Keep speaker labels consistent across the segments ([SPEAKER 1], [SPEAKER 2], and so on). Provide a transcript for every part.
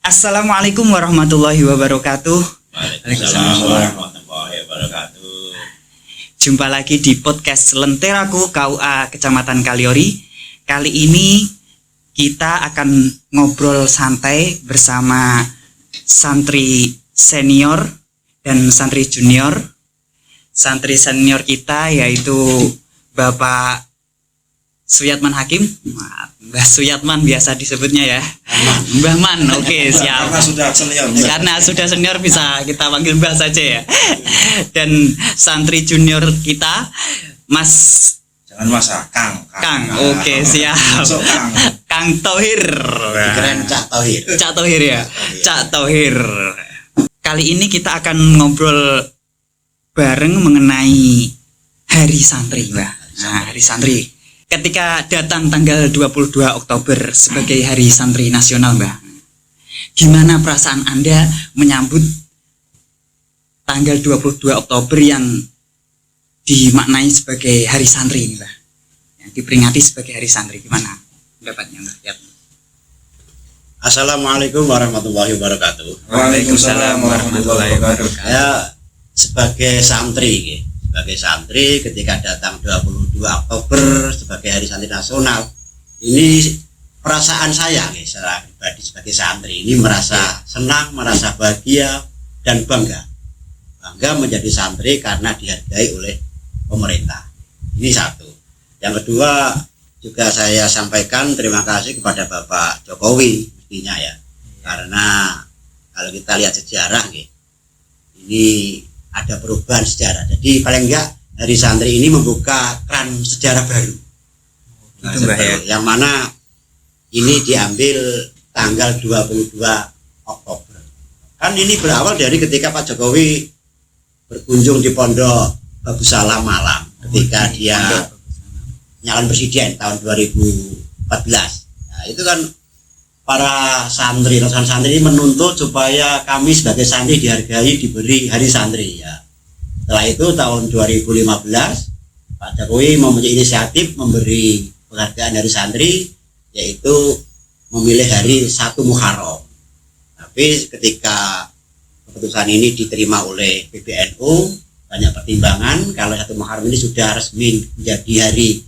[SPEAKER 1] Assalamualaikum warahmatullahi wabarakatuh.
[SPEAKER 2] Waalaikumsalam warahmatullahi wabarakatuh.
[SPEAKER 1] Jumpa lagi di podcast Lenteraku KUA Kecamatan Kaliori. Kali ini kita akan ngobrol santai bersama santri senior dan santri junior. Santri senior kita yaitu Bapak Suyatman Hakim, Mbah Suyatman biasa disebutnya ya. Mbah Man, oke, siap.
[SPEAKER 2] Karena sudah senior.
[SPEAKER 1] Karena sudah senior bisa kita panggil Mbah saja ya. Dan santri junior kita Mas
[SPEAKER 2] Jangan masa Kang.
[SPEAKER 1] oke, siap.
[SPEAKER 2] Masuk Kang.
[SPEAKER 1] Kang Thohir.
[SPEAKER 3] Keren Cak Thohir.
[SPEAKER 1] Cak Thohir ya. Cak Thohir. Kali ini kita akan ngobrol bareng mengenai Hari Santri, Mbah. Nah, Hari Santri. Ketika datang tanggal 22 Oktober sebagai Hari Santri Nasional, Mbah, gimana perasaan Anda menyambut tanggal 22 Oktober yang dimaknai sebagai Hari Santri, Mbah? Yang diperingati sebagai Hari Santri, gimana pendapatnya, Mbah? Ya.
[SPEAKER 3] Assalamualaikum warahmatullahi wabarakatuh.
[SPEAKER 1] Waalaikumsalam warahmatullahi wabarakatuh.
[SPEAKER 3] Saya sebagai santri ketika datang 22 Oktober sebagai Hari Santri Nasional, ini perasaan saya secara pribadi sebagai santri ini merasa senang, merasa bahagia dan bangga menjadi santri karena dihargai oleh pemerintah. Ini satu. Yang kedua, juga saya sampaikan terima kasih kepada Bapak Jokowi mestinya ya, karena kalau kita lihat sejarah ini ada perubahan sejarah. Jadi paling enggak Hari Santri ini membuka keran sejarah baru. Yang mana ini diambil tanggal 22 Oktober. Kan ini berawal dari ketika Pak Jokowi berkunjung di Pondok Babu Salam Malang ketika dia nyalon presiden tahun 2014. Nah, itu kan para santri ini menuntut supaya kami sebagai santri dihargai, diberi Hari Santri ya. Setelah itu tahun 2015 Pak Jokowi mempunyai inisiatif memberi penghargaan Hari Santri, yaitu memilih hari 1 Muharram. Tapi ketika keputusan ini diterima oleh PBNU, banyak pertimbangan kalau 1 Muharram ini sudah resmi menjadi hari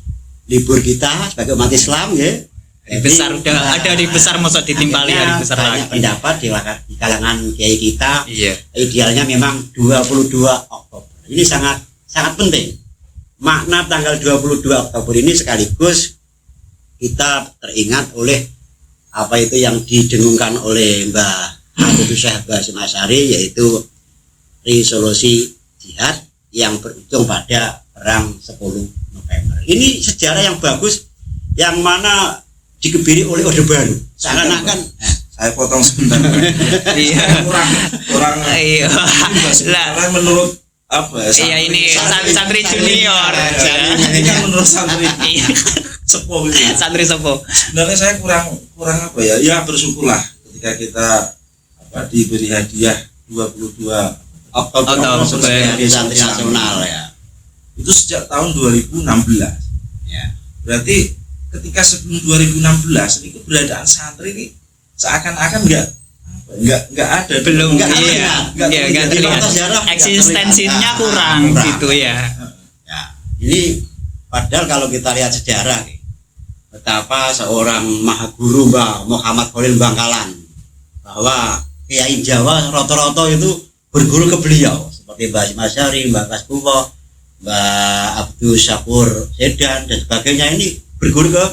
[SPEAKER 3] libur kita sebagai umat Islam ya.
[SPEAKER 1] Hari besar udah ada hari besar, masa ditimpali hari besar lagi.
[SPEAKER 3] Pendapat di kalangan kiai kita,
[SPEAKER 1] iya,
[SPEAKER 3] idealnya memang 22 Oktober. Ini sangat penting. Makna tanggal 22 Oktober ini sekaligus kita teringat oleh apa itu yang didengungkan oleh Mbah Habib Syekh Basim Asy'ari, yaitu resolusi jihad yang berujung pada perang 10 November. Ini sejarah yang bagus yang mana dikebiri oleh Orde Baru. Seakan-akan
[SPEAKER 2] Saya potong sebentar.
[SPEAKER 1] iya,
[SPEAKER 2] kurang
[SPEAKER 1] iya
[SPEAKER 2] lah menurut apa ya?
[SPEAKER 1] Iya, ini santri junior.
[SPEAKER 2] Ini kan menurut santri
[SPEAKER 1] Iya.
[SPEAKER 2] sepuh ini.
[SPEAKER 1] Santri sepuh.
[SPEAKER 2] Sebenarnya saya kurang apa ya? Ya bersyukurlah ketika kita diberi hadiah 22 Oktober
[SPEAKER 1] sebagai
[SPEAKER 3] Hari Santri Nasional ya.
[SPEAKER 2] Itu sejak tahun 2016.
[SPEAKER 3] Ya.
[SPEAKER 2] Berarti ketika sebelum 2016 ini keberadaan santri ini seakan-akan nggak ada,
[SPEAKER 1] Belum,
[SPEAKER 3] nggak
[SPEAKER 1] terlihat. Eksistensinya kurang gitu ya.
[SPEAKER 3] Ya. Ini padahal kalau kita lihat sejarah betapa seorang maha guru Mbah Muhammad Khalil Bangkalan, bahwa kiai Jawa rata-rata itu berguru ke beliau seperti Mbah Hasyim Asy'ari, Mbah Kasbullah, Mbah Abdul Syakur Sedan dan sebagainya, ini berguru ke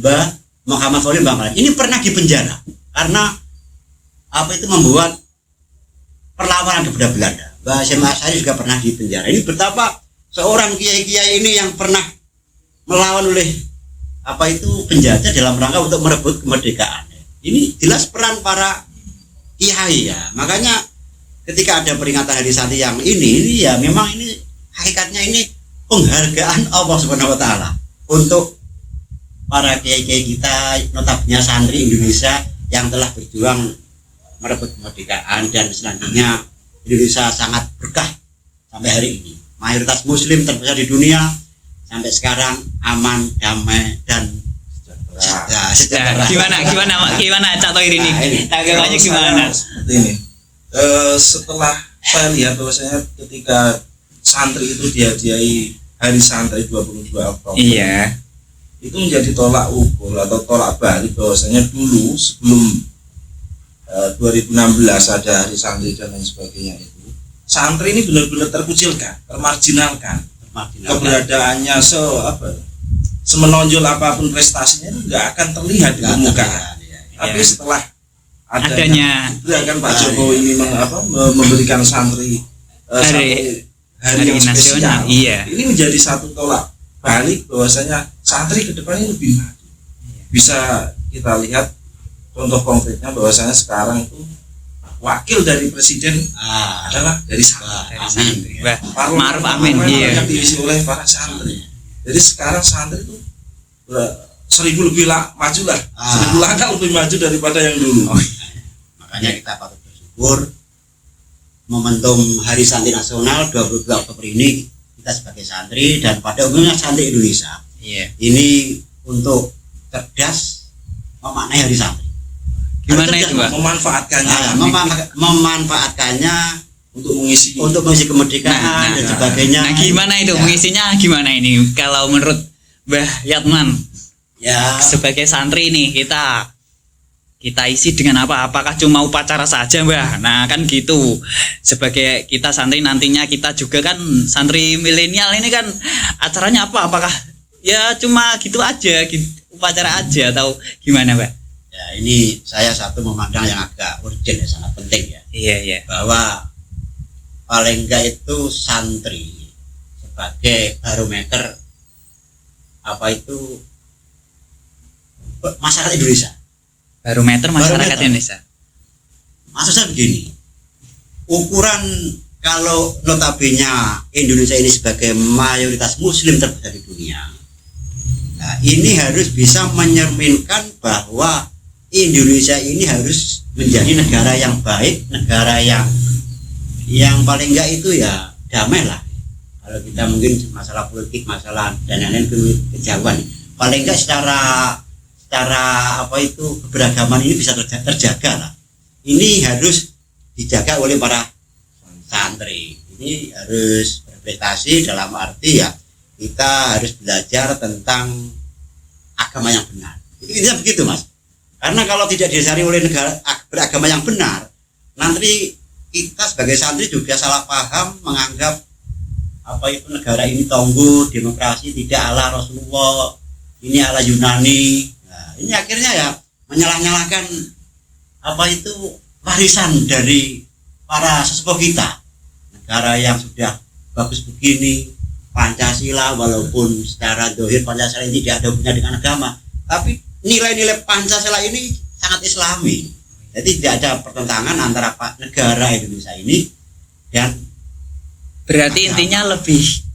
[SPEAKER 3] Mbah Muhammad Khalil Bangkalan. Ini pernah dipenjara karena apa itu membuat perlawanan kepada Belanda. Mbah Hasyim Asy'ari juga pernah dipenjara. Ini betapa seorang kiai-kiai ini yang pernah melawan oleh apa itu penjajah dalam rangka untuk merebut kemerdekaan. Ini jelas peran para kiai ya. Makanya ketika ada peringatan Hari Santri yang ini ya memang ini hakikatnya ini penghargaan Allah Subhanahu wa taala untuk para kiai-kiai kita, notabene santri Indonesia yang telah berjuang merebut kemerdekaan, dan selanjutnya Indonesia sangat berkah sampai hari ini. Mayoritas muslim terbesar di dunia, sampai sekarang aman, damai dan Nah,
[SPEAKER 1] Nah, gimana Cak Tohir ini?
[SPEAKER 3] Nah, ini.
[SPEAKER 1] Tanggapannya
[SPEAKER 2] Kalau
[SPEAKER 1] gimana?
[SPEAKER 2] saya seperti ini. Setelah saya lihat bahwasanya ketika santri itu dihadiahi hari santri 22 Oktober.
[SPEAKER 1] Iya.
[SPEAKER 2] Itu menjadi tolak ukur atau tolak balik bahwasanya dulu sebelum 2016 ada hari santri dan lain sebagainya itu, santri ini benar-benar terkucilkan, termarginalkan. Keberadaannya semenonjol apapun prestasinya itu nggak akan terlihat di permukaan. Tapi setelah
[SPEAKER 1] adanya
[SPEAKER 2] kan Pak Jokowi ini memberikan santri hari yang spesial,
[SPEAKER 1] iya.
[SPEAKER 2] Ini menjadi satu tolak balik bahwasanya santri ke depannya lebih maju. Bisa kita lihat contoh konkretnya bahwasanya sekarang itu wakil dari presiden adalah dari santri.
[SPEAKER 1] Ma'ruf Amin, iya.
[SPEAKER 2] Yang diisi oleh para santri. Jadi sekarang santri itu 1000 lebih maju lah, 1000 langkah lebih maju daripada yang dulu.
[SPEAKER 3] Makanya kita patut bersyukur momentum Hari Santri Nasional 22 Oktober ini kita sebagai santri dan pada umumnya santri Indonesia ini untuk cerdas memaknai Hari Santri.
[SPEAKER 1] Gimana itu, Pak?
[SPEAKER 3] Memanfaatkannya
[SPEAKER 2] untuk mengisi
[SPEAKER 3] kemerdekaan dan sebagainya.
[SPEAKER 1] Nah, gimana itu mengisinya? Gimana ini? Kalau menurut Mbah Yatman, sebagai santri ini kita isi dengan apa? Apakah cuma upacara saja, Mbah? Nah, kan gitu. Sebagai kita santri nantinya kita juga kan santri milenial ini kan acaranya apa? Apakah ya cuma gitu aja, upacara aja atau gimana, Mbah?
[SPEAKER 3] Ya, ini saya satu memandang yang agak urgent ya, sangat penting ya.
[SPEAKER 1] Iya.
[SPEAKER 3] Bahwa paling enggak itu santri sebagai barometer masyarakat Indonesia.
[SPEAKER 1] Barometer masyarakat Indonesia.
[SPEAKER 3] Maksud saya begini, ukuran kalau notabene Indonesia ini sebagai mayoritas muslim terbesar di dunia, nah ini harus bisa mencerminkan bahwa Indonesia ini harus menjadi negara yang baik, negara yang paling enggak itu ya damai lah. Kalau kita mungkin masalah politik, masalah dan lain-lain kejauhan, paling enggak secara keberagaman ini bisa terjaga lah. Ini harus dijaga oleh para santri. Ini harus berprestasi dalam arti ya kita harus belajar tentang agama yang benar. Intinya begitu, Mas. Karena kalau tidak didasari oleh negara beragama yang benar, nanti kita sebagai santri juga salah paham menganggap negara ini tonggo, demokrasi tidak ala Rasulullah, ini ala Yunani. Nah, ini akhirnya ya menyalah-nyalahkan warisan dari para sesepuh kita. Negara yang sudah bagus begini, Pancasila walaupun secara dohir Pancasila ini tidak ada hubungannya dengan agama, tapi nilai-nilai Pancasila ini sangat Islami. Jadi tidak ada pertentangan antara negara Indonesia ini dan
[SPEAKER 1] berarti agama. Intinya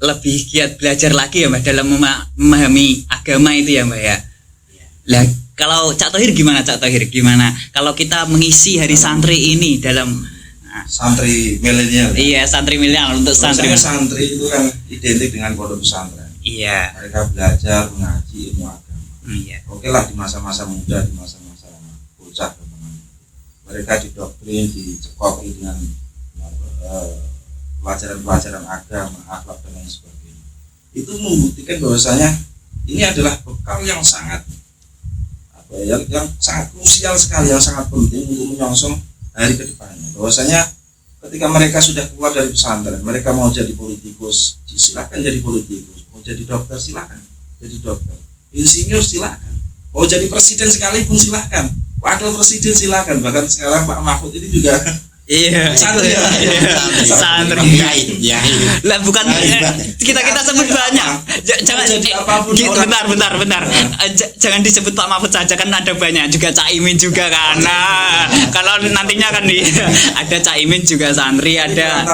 [SPEAKER 1] lebih giat belajar lagi ya, Mbak, dalam memahami agama itu ya, Mbak ya. Lah kalau Cak Tohir gimana, Cak Tohir? Gimana kalau kita mengisi hari santri ini dalam
[SPEAKER 2] santri milenial?
[SPEAKER 1] Iya, santri milenial untuk santri
[SPEAKER 2] itu kan identik dengan pondok pesantren.
[SPEAKER 1] Iya.
[SPEAKER 2] Mereka belajar mengaji ilmu agama.
[SPEAKER 1] Iya.
[SPEAKER 2] Oke lah, di masa-masa muda, di masa-masa bocah teman-teman, mereka didoktrin, dicekoki dengan pelajaran-pelajaran agama, akhlak dan lain sebagainya. Itu membuktikan bahwasanya ini adalah bekal yang sangat yang sangat krusial sekali, yang sangat penting untuk menyongsong hari kedepannya. Bahwasanya ketika mereka sudah keluar dari pesantren, mereka mau jadi politikus, silakan jadi politikus. Mau jadi dokter, silakan jadi dokter. Insinyur silakan, mau jadi presiden sekalipun silakan, wakil presiden silakan, bahkan sekarang Pak Mahfud ini juga santri
[SPEAKER 3] ya.
[SPEAKER 1] Lah bukan kita sebut banyak. Jangan bentar. Jangan disebut Pak Mahfud saja, kan ada banyak juga Cak Imin juga kan. Nah, kalau nantinya kan ada Cak Imin juga santri, ada.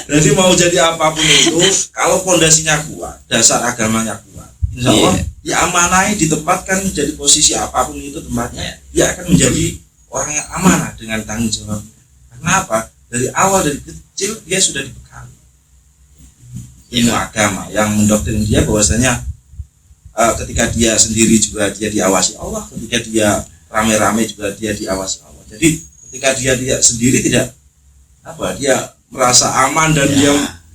[SPEAKER 2] Jadi mau jadi apapun itu, kalau pondasinya kuat, dasar agamanya kuat, insya Allah ya amanai ditempatkan menjadi posisi apapun itu tempatnya, dia akan menjadi orang yang amanah dengan tanggung jawab. Karena apa? Dari awal, dari kecil dia sudah dibekali. ilmu agama yang mendoktrin dia bahwasanya ketika dia sendiri juga dia diawasi Allah, ketika dia rame-rame juga dia diawasi Allah. Jadi ketika dia sendiri tidak dia merasa aman dan dia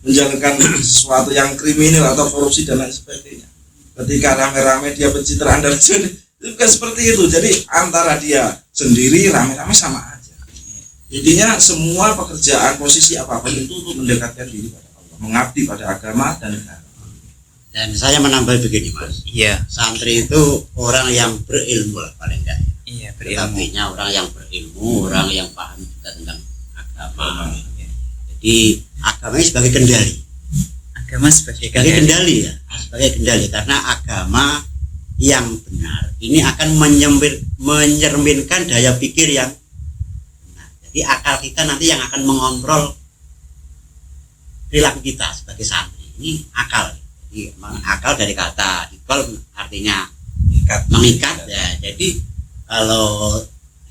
[SPEAKER 2] menjalankan sesuatu yang kriminal atau korupsi dan lain sebagainya. Ketika rame-rame dia pencitraan dan itu bukan seperti itu. Jadi antara dia sendiri rame-rame sama aja. Intinya semua pekerjaan posisi apapun itu untuk mendekatkan diri pada Allah, mengabdi pada agama dan negara.
[SPEAKER 3] Dan saya menambah begini Mas.
[SPEAKER 1] Iya.
[SPEAKER 3] Santri itu orang yang berilmu lah paling enggak.
[SPEAKER 1] Iya, berilmu.
[SPEAKER 3] Artinya orang yang berilmu, orang yang paham juga tentang agama. Jadi agama ini sebagai kendali.
[SPEAKER 1] Agama sebagai
[SPEAKER 3] Kendali ya, sebagai kendali karena agama yang benar ini akan menyerminkan daya pikir yang benar. Jadi akal kita nanti yang akan mengontrol perilaku kita sebagai santri. Ini akal. Jadi akal dari kata ikol artinya mengikat ya. Jadi kalau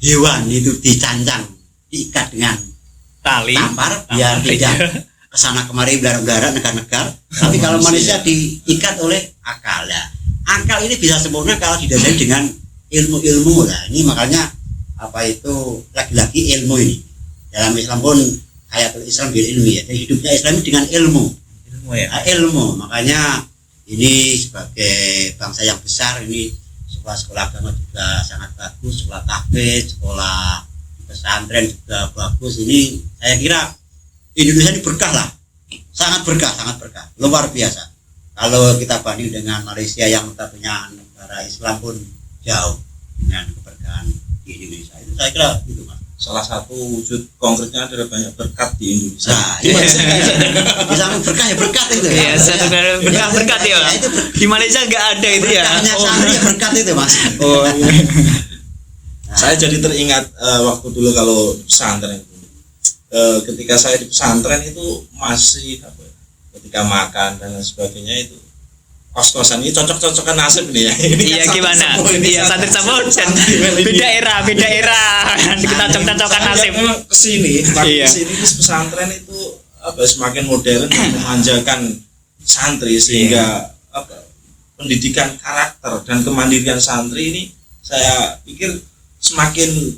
[SPEAKER 3] hewan itu dicancang, diikat dengan
[SPEAKER 1] tali
[SPEAKER 3] tampar biar tidak kesana kemari belar-belar negar-negar. Tapi kalau manusia diikat oleh akal ya. Akal ini bisa sempurna kalau didasari dengan ilmu-ilmu lah. Ini makanya lagi-lagi ilmu ini. Dalam Islam pun hayatul Islam bil ilmi ya. Jadi hidupnya Islam dengan ilmu. Ilmu. Makanya ini sebagai bangsa yang besar ini sekolah-sekolah agama juga sangat bagus, sekolah tahfidz, sekolah pesantren juga bagus. Ini saya kira Indonesia ini berkah lah, sangat berkah, luar biasa. Kalau kita banding dengan Malaysia yang punya negara Islam pun jauh dengan keberkahan di Indonesia. Itu saya kira itu Mas.
[SPEAKER 2] Salah satu wujud konkretnya adalah banyak berkat di Indonesia.
[SPEAKER 3] Nah, di samping berkah ya berkat itu.
[SPEAKER 1] Iya, satu berkat ya. Di Malaysia nggak ada itu ya.
[SPEAKER 3] Berkahnya santri ya berkat itu Mas.
[SPEAKER 2] Oh iya. Saya jadi teringat waktu dulu kalau di pesantren itu. Ketika saya di pesantren itu masih ketika makan dan lain sebagainya itu kos-kosan ini cocok-cocokan nasib nih ya. Ini
[SPEAKER 1] Iya
[SPEAKER 2] kan
[SPEAKER 1] gimana? Iya santri sepuh dan beda era. Kita cocok-cocokan nasib.
[SPEAKER 2] Memang kesini,
[SPEAKER 1] Iya.
[SPEAKER 2] kesini di pesantren itu semakin modern dan memanjakan santri sehingga pendidikan karakter dan kemandirian santri ini saya pikir semakin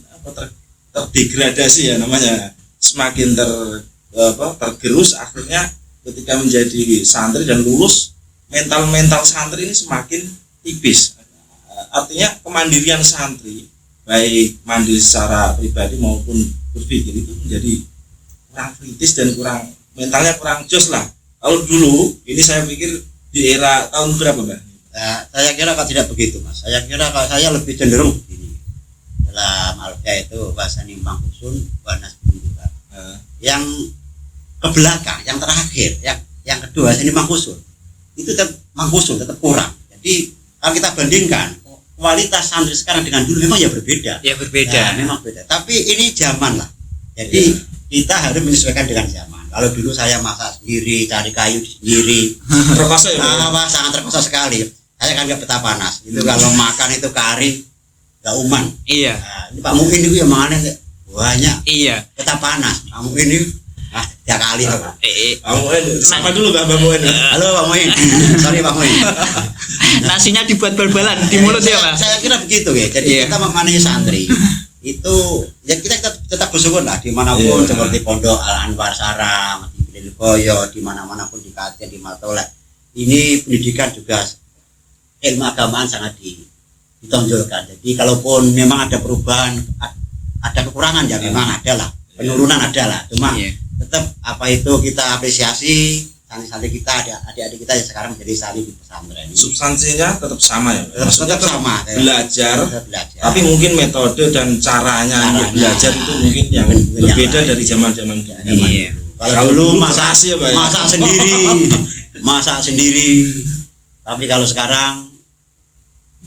[SPEAKER 2] terdegradasi ya namanya, semakin tergerus. Akhirnya ketika menjadi santri dan lulus, mental santri ini semakin tipis. Artinya kemandirian santri, baik mandiri secara pribadi maupun berpikir itu menjadi kurang kritis dan mentalnya kurang jos lah. Kalau dulu ini saya pikir di era tahun berapa Mbak?
[SPEAKER 3] Saya kira kalau tidak begitu Mas. Saya kira kalau saya lebih cenderung begini. Dalam Al-Fatihah itu bahasa nimbang usun wanas juga. Yang ke belakang, yang terakhir, yang kedua ini mangkusul. Itu tetap mangkusul, tetap kurang. Jadi kalau kita bandingkan kualitas santri sekarang dengan dulu memang ya berbeda.
[SPEAKER 1] Ya berbeda.
[SPEAKER 3] Nah, memang beda. Tapi ini zaman lah. Jadi kita harus menyesuaikan dengan zaman. Kalau dulu saya masak sendiri, cari kayu sendiri,
[SPEAKER 2] Terkosa ya?
[SPEAKER 3] sangat terkosa sekali. Saya kan nggak betah panas. Itu kalau makan itu kari, nggak uman.
[SPEAKER 1] Iya.
[SPEAKER 3] Nah, ini Pak Muin itu yang mana banyak.
[SPEAKER 1] Iya.
[SPEAKER 3] Betah panas. Pak Muin ini 3 kali tuh.
[SPEAKER 2] Pak Muin, sama dulu Mbak Muin.
[SPEAKER 3] Halo Pak Muin. Sorry Pak Muin.
[SPEAKER 1] Nasinya dibuat bal-balan di mulut ya Pak.
[SPEAKER 3] Saya kira begitu ya. Jadi kita memanage santri itu ya kita tetap bersyukur lah dimanapun seperti Pondok Al Anwar Sarang, di Bililboyo, di mana-mana pun di Kajen, di Matolek. Ini pendidikan juga ilmu agamaan sangat ditonjolkan. Jadi kalaupun memang ada perubahan, ada kekurangan ya memang ada lah, penurunan ada lah. Cuma tetap kita apresiasi santri-santri kita, adik-adik kita yang sekarang menjadi santri di pesantren.
[SPEAKER 2] Substansinya tetap sama ya,
[SPEAKER 3] tetap sama.
[SPEAKER 2] Belajar, tapi mungkin metode dan caranya untuk belajar itu mungkin yang berbeda dari zaman-zaman dulu.
[SPEAKER 3] Kalau dulu masak sendiri. Tapi kalau sekarang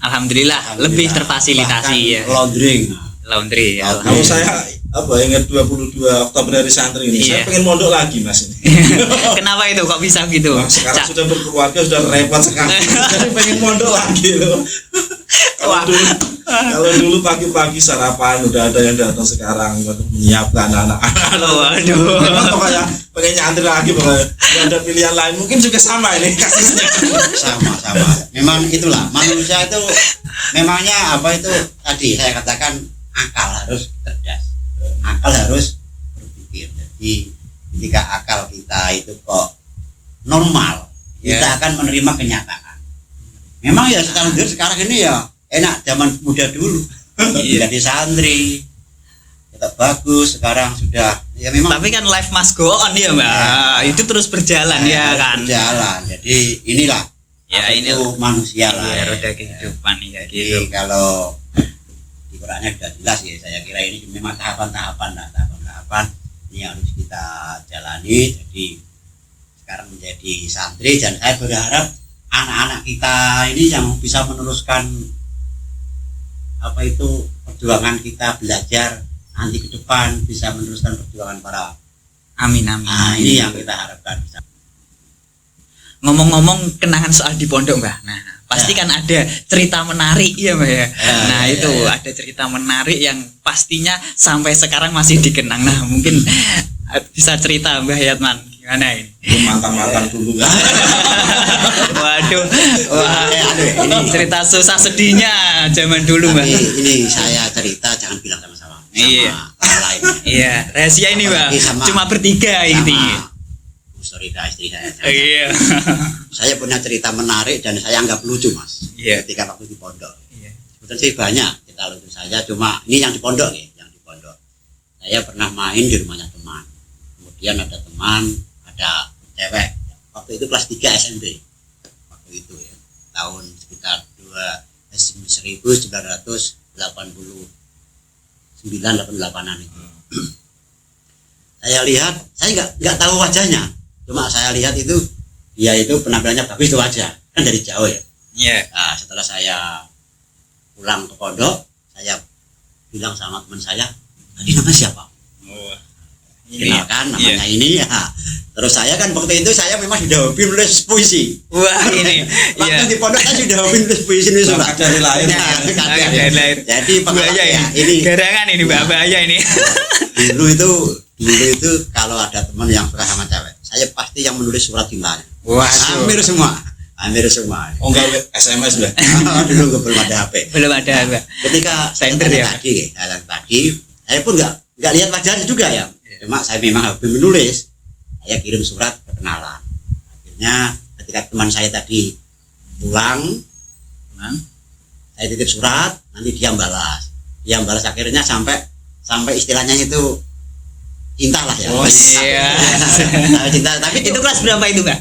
[SPEAKER 1] Alhamdulillah lebih terfasilitasi ya. Laundry ya.
[SPEAKER 2] Kalau saya ingat 22 Oktober hari santri ini, saya pengen mondok lagi Mas ini.
[SPEAKER 1] Kenapa itu kok bisa gitu?
[SPEAKER 2] Sekarang sudah berkeluarga, sudah repot sekali. Jadi pengen mondok lagi loh. Kalau dulu pagi-pagi sarapan udah ada yang datang, sekarang menyiapkan anak-anak.
[SPEAKER 1] Waduh.
[SPEAKER 2] Pokoknya pengen nyantri lagi, pokoknya nggak ada pilihan lain. Mungkin juga sama ini kasusnya.
[SPEAKER 3] Sama. Memang itulah manusia itu, memangnya apa itu tadi saya katakan, akal harus cerdas, akal harus berpikir. Jadi ketika akal kita itu kok normal, kita akan menerima kenyataan. Memang ya sekarang ini ya enak, zaman muda dulu jadi santri tetap bagus, sekarang sudah ya memang. Tapi
[SPEAKER 1] kan life must go on ya Mbak ya. Itu terus berjalan ya kan,
[SPEAKER 3] berjalan. Jadi inilah
[SPEAKER 1] ya ini
[SPEAKER 3] itu manusia lah
[SPEAKER 1] ya, roda kehidupan ya
[SPEAKER 3] jadi
[SPEAKER 1] gitu.
[SPEAKER 3] Kalau di Qurannya sudah jelas ya, saya kira ini memang tahapan-tahapan ini harus kita jalani. Jadi sekarang menjadi santri, dan saya berharap anak-anak kita ini yang bisa meneruskan apa itu perjuangan kita belajar nanti ke depan, bisa meneruskan perjuangan para.
[SPEAKER 1] Amin.
[SPEAKER 3] Ini yang kita harapkan.
[SPEAKER 1] Ngomong-ngomong kenangan soal di pondok Mbak, nah pasti kan ada cerita menarik ya Mbak ya. Nah itu ada cerita menarik yang pastinya sampai sekarang masih dikenang. Nah mungkin bisa cerita Mbak Yatman, gimana ini?
[SPEAKER 2] Mantan dulu kan.
[SPEAKER 1] Waduh, ini cerita susah sedihnya zaman dulu Mbak.
[SPEAKER 3] Ini saya cerita jangan bilang sama
[SPEAKER 1] iya.
[SPEAKER 3] Orang lain.
[SPEAKER 1] Iya, rahasia ini Mbak. Cuma bertiga ini.
[SPEAKER 3] Istri saya.
[SPEAKER 1] Iya.
[SPEAKER 3] Saya punya cerita menarik dan saya anggap lucu Mas.
[SPEAKER 1] Iya.
[SPEAKER 3] Ketika waktu di pondok.
[SPEAKER 1] Iya.
[SPEAKER 3] Sebetulnya sih banyak kita lucu saja, cuma ini yang di pondok ya, yang di pondok. Saya pernah main di rumahnya teman. Kemudian ada teman, ada cewek. Waktu itu kelas 3 SMP. Waktu itu ya, tahun sekitar 1988-an itu. Saya lihat, saya nggak tahu wajahnya, cuma saya lihat itu dia itu penampilannya bagus, itu wajah kan dari jauh ya.
[SPEAKER 1] Iya.
[SPEAKER 3] Nah, setelah saya pulang ke pondok, saya bilang sama teman saya, tadi namanya siapa? Kenalkan namanya ini ya. Terus saya kan waktu itu saya memang sudah hobi nulis puisi.
[SPEAKER 1] Wah ini.
[SPEAKER 3] Waktu di pondok saya sudah hobi nulis puisi ini sudah
[SPEAKER 2] dari lahir.
[SPEAKER 3] Jadi
[SPEAKER 1] bahaya
[SPEAKER 3] ya,
[SPEAKER 1] ini. Garangan ini bahaya ini.
[SPEAKER 3] Dulu itu kalau ada teman yang suka sama cewek, saya pasti yang menulis surat cintanya.
[SPEAKER 1] Wah,
[SPEAKER 3] hampir semua. Oh
[SPEAKER 2] enggak SMS lah.
[SPEAKER 3] Dulu belum ada HP.
[SPEAKER 1] Belum ada Mbak.
[SPEAKER 3] Ketika saya tadi, saya pun nggak lihat wajahnya juga ya. Cuma saya memang hobi menulis. Saya kirim surat perkenalan. Akhirnya ketika teman saya tadi pulang, saya titip surat, nanti dia balas. Akhirnya sampai istilahnya itu cinta lah ya.
[SPEAKER 1] Oh iya.
[SPEAKER 3] Cinta. Tapi
[SPEAKER 1] itu kelas berapa itu Mbak?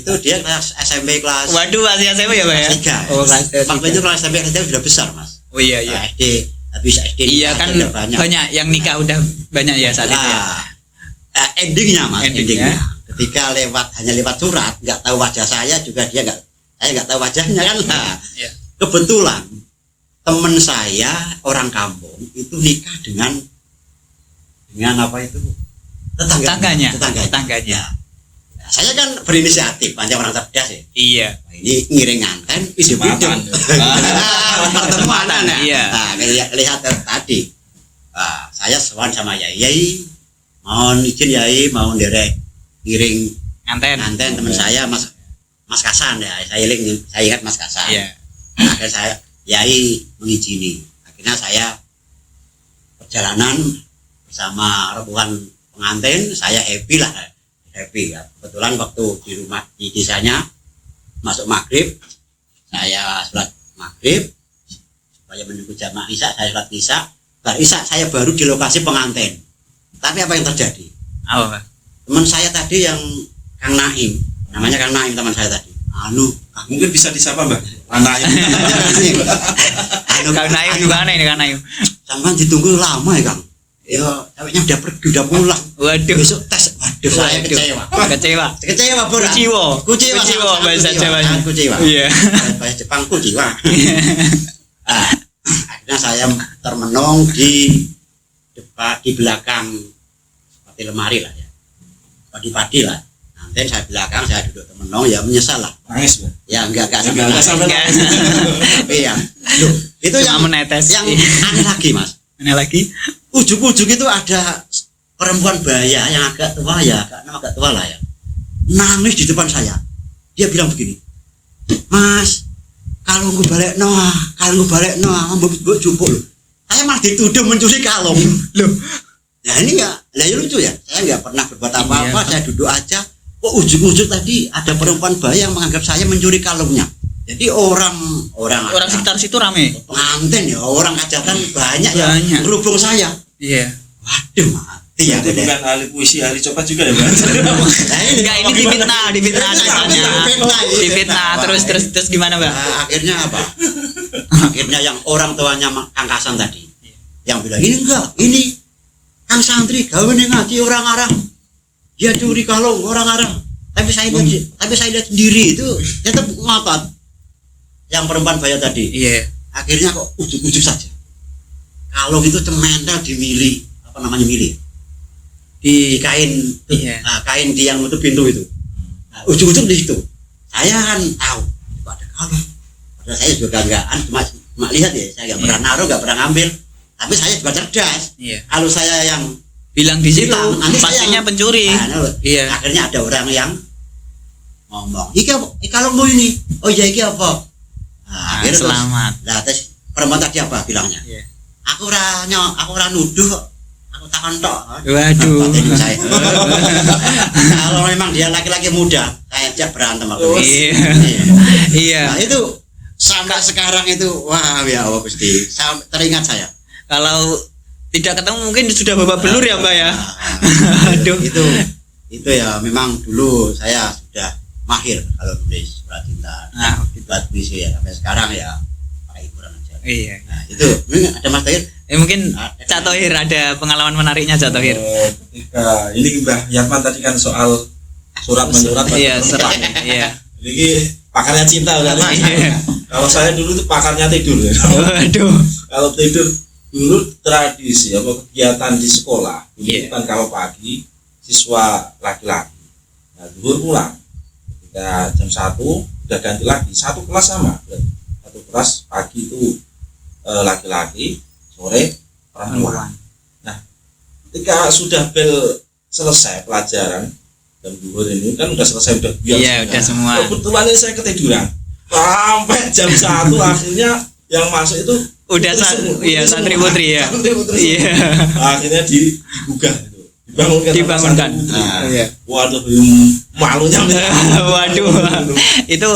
[SPEAKER 3] Itu dia kelas SMP kelas.
[SPEAKER 1] Waduh, masih SMP ya Mbak ya?
[SPEAKER 3] 3.
[SPEAKER 1] Oh kelas 3.
[SPEAKER 3] Waktu itu kelas SMP sudah besar Mas.
[SPEAKER 1] Oh iya.
[SPEAKER 3] SD, habis SD.
[SPEAKER 1] Iya kan banyak yang nikah udah banyak ya saat itu ya.
[SPEAKER 3] Endingnya Mas, endingnya. Ketika hanya lewat surat, nggak tahu wajah saya juga, saya nggak tahu wajahnya kan lah.
[SPEAKER 1] Iya.
[SPEAKER 3] Kebetulan teman saya orang kampung itu nikah dengan apa itu? Tetangganya. Saya kan berinisiatif, panjang orang cerdas ya.
[SPEAKER 1] Iya.
[SPEAKER 3] Ini ngiring nganten, isi
[SPEAKER 2] makan.
[SPEAKER 3] Pertemanan ya.
[SPEAKER 1] Iya.
[SPEAKER 3] Nah, lihat tadi. Saya sowan sama Yai, mohon izin Yai, mau nderek ngiring nganten teman saya Mas Kasan ya. Saya ingat Mas Kasan.
[SPEAKER 1] Iya.
[SPEAKER 3] Akhirnya saya Yai mengizini. Akhirnya saya perjalanan bersama rombongan pengantin, saya happy ya. Kebetulan waktu di rumah di desanya masuk maghrib, saya sholat maghrib supaya menunggu jamaah isya, saya sholat isya. Saya baru di lokasi pengantin. Tapi apa yang terjadi?
[SPEAKER 1] Apa?
[SPEAKER 3] Teman saya tadi yang Kang Naim, namanya Kang Naim teman saya tadi.
[SPEAKER 2] Mungkin bisa disapa Mbak. Anak
[SPEAKER 1] Kang Naim di mana ini Kang Naim?
[SPEAKER 3] Sampai ditunggu lama ya Kang. Ya, ceweknya udah pergi, udah pulang.
[SPEAKER 1] Waduh.
[SPEAKER 3] Besok tes. Waduh, saya kecewa.
[SPEAKER 1] Kuciwa bahasa Jawanya.
[SPEAKER 3] Kuciwa.
[SPEAKER 1] Iya.
[SPEAKER 3] Bahasa Jepang kuciwa. Akhirnya saya termenung di belakang seperti lemari lah ya. Padi-padi lah. Nanti manten, saya belakang, saya duduk temenong, ya menyesal lah.
[SPEAKER 2] Nangis Mbak.
[SPEAKER 3] Ya enggak
[SPEAKER 2] Enggak sampai
[SPEAKER 1] Enggak.
[SPEAKER 3] Tapi ya, loh, itu
[SPEAKER 1] Cuma
[SPEAKER 3] yang
[SPEAKER 1] menetes.
[SPEAKER 3] yang aneh lagi Mas.
[SPEAKER 1] Mana lagi?
[SPEAKER 3] Ujuk-ujuk itu ada perempuan baya yang agak tua ya, agak tua lah ya. Nangis di depan saya. Dia bilang begini, Mas, kalau gue balik mbok jupuk loh. Saya malah dituduh mencuri kalung. Loh. Ya ini ya, lah lucu ya. Saya nggak pernah berbuat apa-apa, saya duduk aja. Kok ujuk-ujuk tadi ada perempuan baya yang menganggap saya mencuri kalungnya. Jadi orang
[SPEAKER 1] sekitar situ rame.
[SPEAKER 3] pengantin ya, orang hajatan banyak yang
[SPEAKER 1] Banyak.
[SPEAKER 3] berhubung saya.
[SPEAKER 1] Iya.
[SPEAKER 3] Waduh, mati ya.
[SPEAKER 2] Itu bukan ahli puisi, ahli copet juga ya Mbak.
[SPEAKER 3] Nah,
[SPEAKER 1] Enggak, ini difitnah ceritanya. Difitnah terus gimana, Mbak?
[SPEAKER 3] Nah, akhirnya apa? Akhirnya yang orang tuanya Kang Kasan tadi yang bilang ini Kang santri gawe ngaji orang arah. Dia curi kalung orang arah. Tapi saya lihat sendiri itu tetap ngotot. Yang perempuan baya tadi.
[SPEAKER 1] Iya.
[SPEAKER 3] Akhirnya kok ujuk-ujuk saja. Kalung itu cementel di mili, apa namanya mili? Di kain,
[SPEAKER 1] Iya.
[SPEAKER 3] kain di yang nutup pintu itu. Nah, ujuk-ujuk di situ. Saya kan tahu itu ada kalung. Padahal saya juga ganggaan, cuma lihat ya, saya nggak pernah naruh, nggak pernah ngambil. Tapi saya juga cerdas.
[SPEAKER 1] Iya.
[SPEAKER 3] Kalau saya yang
[SPEAKER 1] Bilang di situ
[SPEAKER 3] bilang, nanti saya
[SPEAKER 1] pastinya
[SPEAKER 3] yang-
[SPEAKER 1] pencuri.
[SPEAKER 3] Nah,
[SPEAKER 1] Iya.
[SPEAKER 3] akhirnya ada orang yang ngomong, iki apa? Kalungmu ini. Oh iya, iki apa? Nah, akhirnya terus-
[SPEAKER 1] Selamat.
[SPEAKER 3] Lah terus perempuan tadi apa bilangnya?
[SPEAKER 1] Iya.
[SPEAKER 3] Aku ora nuduh kok. Aku takon tok.
[SPEAKER 1] Waduh.
[SPEAKER 3] Batin saya. Kalau memang dia laki-laki muda, saya ajak berantem aku.
[SPEAKER 1] Iya.
[SPEAKER 3] Iya.
[SPEAKER 1] Iya.
[SPEAKER 3] Nah, itu sampai sekarang itu wah ya Allah Gusti. Sampai teringat saya.
[SPEAKER 1] Kalau tidak ketemu mungkin sudah babak belur ya, Mbak ya.
[SPEAKER 3] Nah,
[SPEAKER 1] Aduh.
[SPEAKER 3] Itu ya memang dulu saya sudah mahir kalau nulis surat cinta.
[SPEAKER 1] Nah, gitu.
[SPEAKER 3] Buat puisi ya sampai sekarang ya pakai hiburan aja.
[SPEAKER 1] Iya.
[SPEAKER 3] Nah, itu ada Mas Tahir.
[SPEAKER 1] Mungkin Cak Thohir ada pengalaman menariknya, Cak Thohir.
[SPEAKER 2] Ketika ini Mbah Yatman tadi kan soal surat menyurat.
[SPEAKER 1] Iya, serat. Iya.
[SPEAKER 2] Ini pakarnya cinta berarti.
[SPEAKER 1] Iya.
[SPEAKER 2] Kalau saya dulu tuh pakarnya tidur.
[SPEAKER 1] Waduh.
[SPEAKER 2] Kalau tidur dulu tradisi apa kegiatan di sekolah dulu
[SPEAKER 1] Iya.
[SPEAKER 2] kan kalau pagi siswa laki-laki, nah zuhur pulang ketika jam 1 udah ganti lagi satu kelas sama berarti. Satu kelas pagi itu laki-laki, sore perempuan. Nah ketika sudah bel selesai pelajaran dan zuhur ini kan udah selesai udah biar
[SPEAKER 1] Iya, udah semua.
[SPEAKER 2] kebetulan ini saya ketiduran sampai jam 1 akhirnya yang masuk itu
[SPEAKER 1] Udah santri putri ya.
[SPEAKER 2] Santri-putri
[SPEAKER 1] Iya.
[SPEAKER 2] akhirnya digugah itu.
[SPEAKER 1] Dibangunkan.
[SPEAKER 2] Nah,
[SPEAKER 3] Iya.
[SPEAKER 2] waduh malunya minta
[SPEAKER 1] Waduh. Itu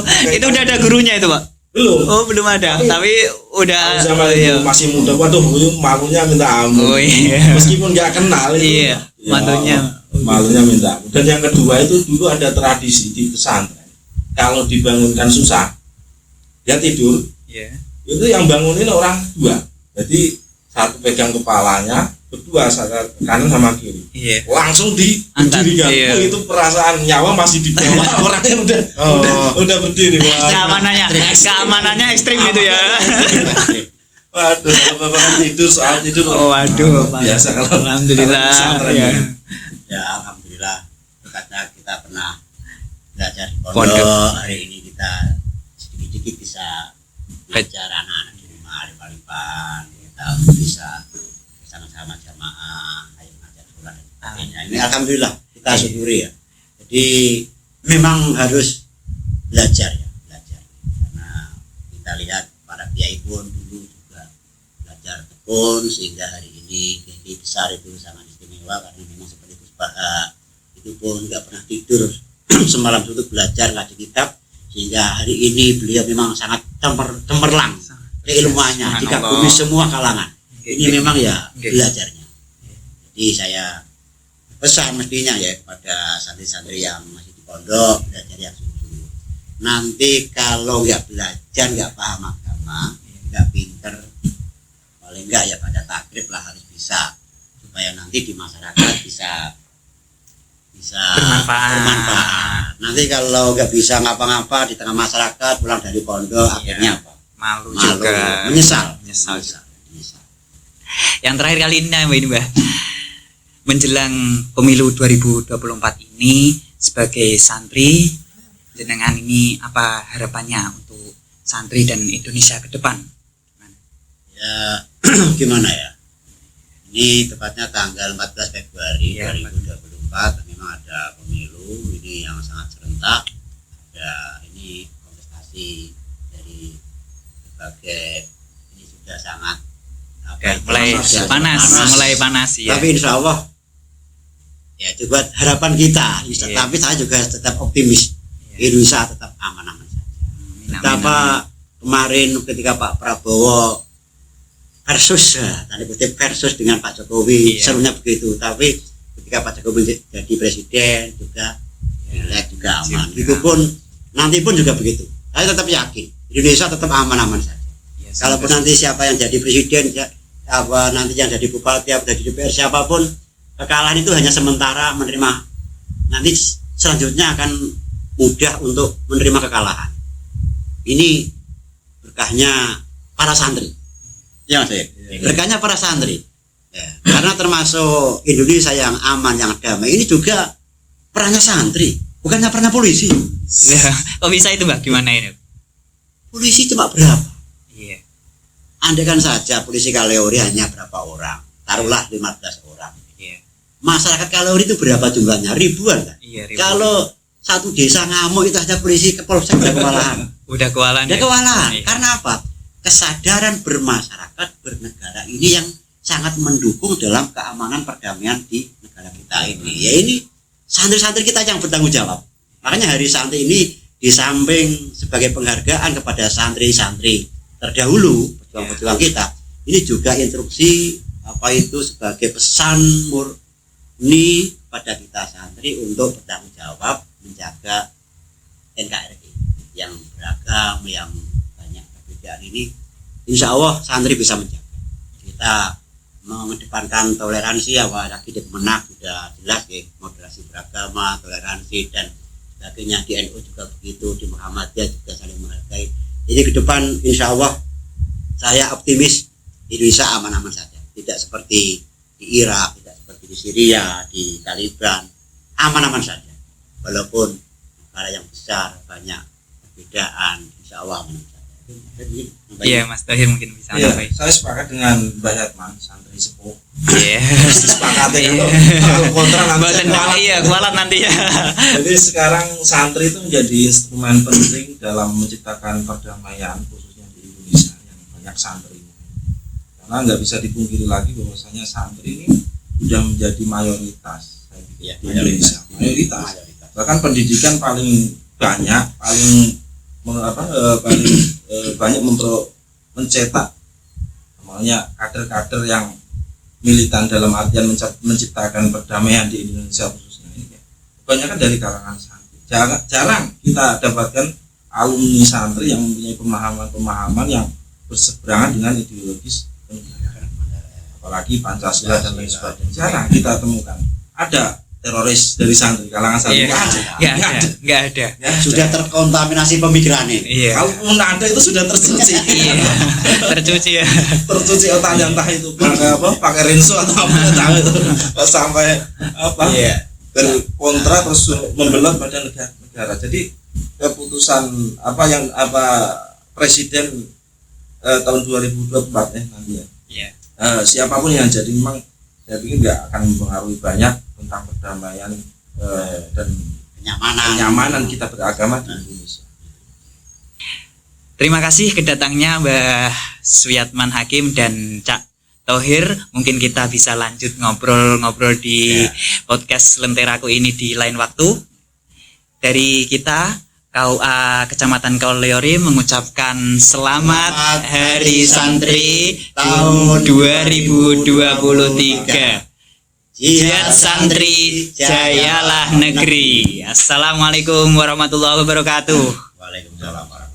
[SPEAKER 1] udah ada gurunya itu, Pak.
[SPEAKER 2] belum.
[SPEAKER 1] Oh, belum ada. Tapi udah
[SPEAKER 2] Zaman
[SPEAKER 1] iya.
[SPEAKER 2] itu masih muda, waduh malunya minta ampun.
[SPEAKER 1] Oh, iya.
[SPEAKER 2] Meskipun nggak kenal itu.
[SPEAKER 1] Iya,
[SPEAKER 2] ya,
[SPEAKER 1] mantunya.
[SPEAKER 2] malunya minta ampun. Dan yang kedua itu dulu ada tradisi di pesantren. Kalau dibangunkan susah, dia tidur,
[SPEAKER 1] Iya.
[SPEAKER 2] itu yang bangunin orang dua. Jadi satu pegang kepalanya, berdua kanan sama kiri.
[SPEAKER 1] Iya.
[SPEAKER 2] Langsung
[SPEAKER 1] Angkat,
[SPEAKER 2] berdiri kan.
[SPEAKER 1] iya.
[SPEAKER 2] Oh, itu perasaan nyawa masih di bawah orangnya udah berdiri. Wah,
[SPEAKER 1] Keamanannya ekstrim gitu ya.
[SPEAKER 2] waduh, bapak tidur soal tidur.
[SPEAKER 1] Oh, waduh.
[SPEAKER 2] Biasa kalau
[SPEAKER 1] Alhamdulillah.
[SPEAKER 2] pesantren
[SPEAKER 1] Iya.
[SPEAKER 2] ini.
[SPEAKER 3] Ya alhamdulillah berkatnya kita pernah belajar di
[SPEAKER 1] Pondok.
[SPEAKER 3] pondok. Hari ini kita sedikit-sedikit bisa belajar anak-anak di rumah di Palipan. Kita bisa bersama-sama jamaah, ayo ngajar sholat dan sebagainya. Ini alhamdulillah kita syukuri ya. Jadi memang harus belajar ya, belajar. Karena kita lihat para kiai pun dulu juga belajar tekun sehingga hari ini kiai besar itu sangat istimewa karena memang seperti Gus Baha itu pun nggak pernah tidur semalam suntuk belajar ngaji kitab sehingga hari ini beliau memang sangat cemerlang keilmuannya dikagumi semua kalangan. Ini memang ya belajarnya. Jadi saya pesan mestinya ya kepada santri-santri yang masih di pondok belajar yang sungguh-sungguh. Nanti kalau nggak belajar, nggak paham agama, nggak pinter, paling nggak ya pada takrib lah harus bisa supaya nanti di masyarakat bisa bermanfaat. Nanti kalau nggak bisa ngapa-ngapa di tengah masyarakat pulang dari pondok akhirnya apa?
[SPEAKER 1] Malu
[SPEAKER 3] Malu,
[SPEAKER 1] juga.
[SPEAKER 3] menyesal.
[SPEAKER 1] Yang terakhir kali ini Mbak, menjelang pemilu 2024 ini sebagai santri jenengan ini apa harapannya untuk santri dan Indonesia ke depan?
[SPEAKER 3] Ya gimana ya, ini tepatnya tanggal 14 Februari
[SPEAKER 1] Ya,
[SPEAKER 3] 2024 memang ada pemilu ini yang sangat serentak, ada ini kontestasi dari berbagai, ini sudah sangat
[SPEAKER 1] Ya, mulai panas ya.
[SPEAKER 3] tapi insya Allah ya coba harapan kita
[SPEAKER 1] Iya.
[SPEAKER 3] tapi saya juga tetap optimis Indonesia tetap aman-aman saja. Betapa kemarin ketika Pak Prabowo versus tanda kutip versus dengan Pak Jokowi,
[SPEAKER 1] Iya.
[SPEAKER 3] serunya begitu. Tapi ketika Pak Jokowi jadi presiden juga pileg juga aman.
[SPEAKER 1] Juga.
[SPEAKER 3] Itu pun nanti pun juga begitu. Saya tetap yakin Indonesia tetap aman-aman saja.
[SPEAKER 1] Ya,
[SPEAKER 3] Kalaupun nanti siapa yang jadi presiden, apa nanti yang jadi bupati, apa jadi DPR, siapapun, kekalahan itu hanya sementara menerima. Nanti selanjutnya akan mudah untuk menerima kekalahan. Ini berkahnya para santri. Ya, Mas. Berkahnya para santri. Ya, karena termasuk Indonesia yang aman, yang damai, ini juga perannya santri, bukannya perannya polisi.
[SPEAKER 1] Ya, kok bisa itu Mbak? Gimana ini?
[SPEAKER 3] Polisi cuma berapa?
[SPEAKER 1] Iya.
[SPEAKER 3] Andaikan saja polisi Kaleori hanya berapa orang, taruhlah 15 orang.
[SPEAKER 1] Iya.
[SPEAKER 3] Masyarakat Kaleori itu berapa jumlahnya? Ribuan kan?
[SPEAKER 1] Iya,
[SPEAKER 3] Kalau satu desa ngamuk itu saja polisi ke polsek udah kewalahan.
[SPEAKER 1] udah kewalahan.
[SPEAKER 3] Udah
[SPEAKER 1] ya?
[SPEAKER 3] kewalahan.
[SPEAKER 1] Iya.
[SPEAKER 3] Karena apa? Kesadaran bermasyarakat bernegara ini yang sangat mendukung dalam keamanan perdamaian di negara kita ini. Ya ini santri-santri kita yang bertanggung jawab. Makanya hari santri ini di samping sebagai penghargaan kepada santri-santri terdahulu pejuang-pejuang kita, ini juga instruksi apa itu sebagai pesan murni pada kita santri untuk bertanggung jawab menjaga NKRI yang beragam, yang banyak perbedaan ini. Insya Allah santri bisa menjaga. Kita mengedepankan toleransi, ya lagi di Kemenak sudah jelas ya, moderasi beragama, toleransi dan sebagainya. Di NU juga begitu, di Muhammadiyah juga saling menghargai. Jadi ke depan insya Allah saya optimis Indonesia aman-aman saja, tidak seperti di Irak, tidak seperti di Syria, di Taliban, aman-aman saja. Walaupun negara yang besar banyak perbedaan, insya Allah aman saja.
[SPEAKER 1] Iya, Mas Thohir mungkin bisa
[SPEAKER 2] Iya,
[SPEAKER 1] menyampaikan.
[SPEAKER 2] saya sepakat dengan Mbak Hetman, santri sepuh.
[SPEAKER 1] Iya.
[SPEAKER 2] Sepakat ya, kalau kontra nanti
[SPEAKER 1] Mboten
[SPEAKER 2] kualat.
[SPEAKER 1] iya, kualat nanti ya.
[SPEAKER 2] Jadi sekarang santri itu menjadi instrumen penting dalam menciptakan perdamaian khususnya di Indonesia yang banyak santrinya. Karena nggak bisa dipungkiri lagi bahwasanya santri ini sudah menjadi mayoritas
[SPEAKER 3] Ya,
[SPEAKER 2] di Indonesia. Mayoritas. Bahkan pendidikan paling banyak, paling banyak mencetak namanya kader-kader yang militan dalam artian menciptakan perdamaian di Indonesia khususnya ini. Kebanyakan dari kalangan santri. Jarang kita dapatkan alumni santri yang mempunyai pemahaman-pemahaman yang berseberangan dengan ideologis kenegaraan. Apalagi Pancasila dan lain sebagainya. Jarang kita temukan. Ada teroris dari santri, kalangan santri.
[SPEAKER 1] Iya. Nggak ada.
[SPEAKER 2] Ya,
[SPEAKER 3] Sudah terkontaminasi pemikiran ini.
[SPEAKER 1] Iya.
[SPEAKER 2] kalaupun ada itu sudah tercuci.
[SPEAKER 1] Iya. Tercuci ya.
[SPEAKER 2] Tercuci otaknya, entah itu pakai rinso atau apa, tahu itu sampai berkontra terus membelah pada negara. Jadi keputusan presiden tahun 2024 nanti ya.
[SPEAKER 1] Iya.
[SPEAKER 2] Siapapun yang jadi memang saya pikir nggak akan mempengaruhi banyak tentang perdamaian dan kenyamanan kita beragama di Indonesia.
[SPEAKER 1] Terima kasih kedatangnya Mbah Suyatman Hakim dan Cak Thohir. Mungkin kita bisa lanjut ngobrol-ngobrol di podcast Lenteraku ini di lain waktu. Dari kita KUA Kecamatan Kaleori mengucapkan selamat Hari Santri tahun 2023. Jihad santri, jayalah negeri. Assalamualaikum warahmatullahi wabarakatuh.
[SPEAKER 3] Waalaikumsalam.